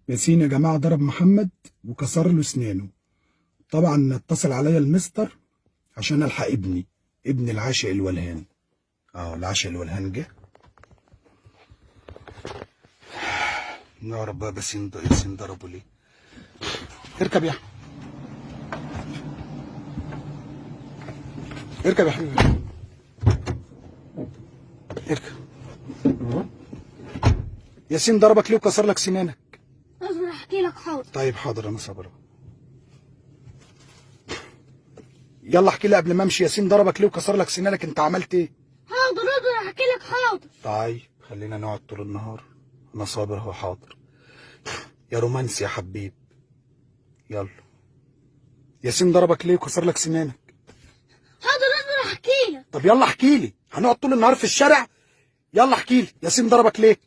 ياسين يا جماعة ضرب محمد وكسر له اسنانه. طبعا اتصل عليا المستر عشان الحق ابن العاشق الولهان. العاشق الولهان جه. يا رب بقى ياسين ضربه ليه؟ اركب يا احمد، اركب يا حبيبي، اركب. ياسين ضربك ليه وكسر لك سنانك؟ اصبر احكي لك. حاضر. طيب حاضر، انا صابر. يلا احكي لي قبل ما امشي، ياسين ضربك ليه وكسر لك سنانك؟ انت عملت ايه؟ حاضر اقدر احكي لك. حاضر. طيب خلينا نقعد طول النهار، انا صابر اهو. حاضر يا رومانسي يا حبيب. يلا، ياسين ضربك ليه وكسر لك سنانك؟ حاضر اقدر احكي لك. طب يلا احكي لي، هنقعد طول النهار في الشارع. يلا احكي لي، ياسين ضربك ليه؟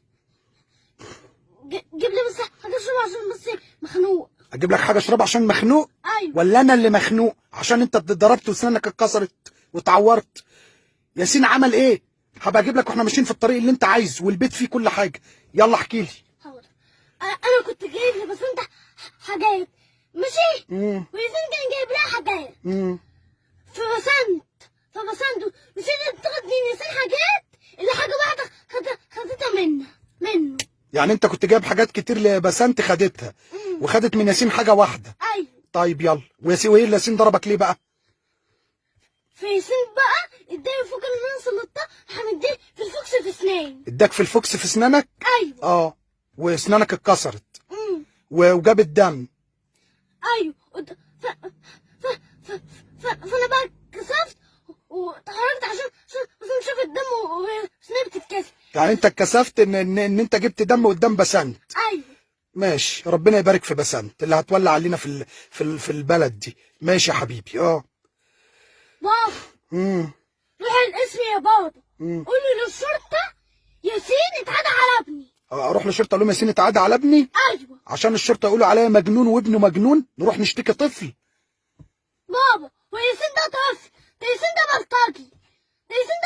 جيب لي بس حاجه اشربها عشان بس مخنوق. اجيب لك حاجه اشربها عشان مخنوق؟ ايوه. ولا انا اللي مخنوق عشان انت اتضربت وسنانك اتكسرت واتعورت؟ ياسين عمل ايه؟ هبقى اجيب لك واحنا ماشيين في الطريق اللي انت عايزه، والبيت فيه كل حاجه. يلا احكي لي. حاضر. انا كنت جايب لي بس انت حاجات ماشي. وياسين كان جايب لها حاجات. فبسنت وياسين بتاخد من ياسين حاجات اللي حاجه واحده خدتها منه. يعني انت كنت جايب حاجات كتير لبسنت خدتها، وخدت من ياسين حاجه واحده. ايوه. طيب يلا، وايه اللي ياسين ضربك ليه بقى؟ فياسين بقى اداني فوق اللي انا سلطتها، هنديه في الفوكس في اسناني. اداك في الفوكس في اسنانك؟ ايوه. واسنانك اتكسرت وجاب الدم. ايوه. فانا بقى كسفت وتحركت عشان اشوف الدم واسناني بتتكسر. يعني انت اتكسفت ان انت جبت دم قدام بسنت. ايوه. ماشي، ربنا يبارك في بسنت اللي هتولع علينا في البلد دي. ماشي يا حبيبي. بابا. روح القسم يا بابا. قولي للشرطه ياسين اتعدى على ابني. اروح للشرطه اقول لهم ياسين اتعدى على ابني؟ ايوه. عشان الشرطه يقولوا عليا مجنون وابنه مجنون، نروح نشتكي طفل؟ بابا وياسين ده طفل، ده ياسين ده بلطجي، ياسين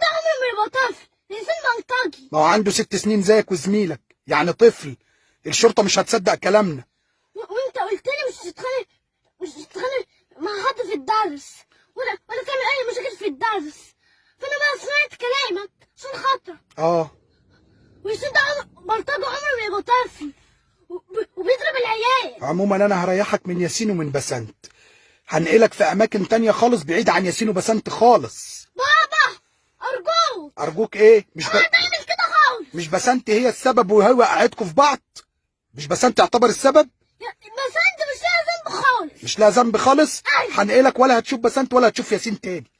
ده عمره ما يبقى طفل، ياسين بلطجي. ما هو عنده 6 سنين زيك وزميلك، يعني طفل. الشرطه مش هتصدق كلامنا. وانت قلت لي مش تتخانق مع حد في الدرس ولا تعمل اي مشاكل في الدرس. فانا بقى سمعت كلامك عشان خاطرك. وياسين ده بلطجي عمره ما يبقى طفل وبيضرب العيال. عموما انا هريحك من ياسين ومن بسنت، هنقلك في اماكن تانية خالص بعيد عن ياسين وبسنت خالص. بابا ارجوك ايه؟ هتعمل كده خالص. مش بسنت هي السبب وهي وقعتكم في بعض؟ مش بسنت يعتبر السبب؟ بسنت مش لها ذنب خالص. مش لها ذنب خالص؟ أيوة. هنقلك ولا هتشوف بسنت ولا هتشوف ياسين تاني.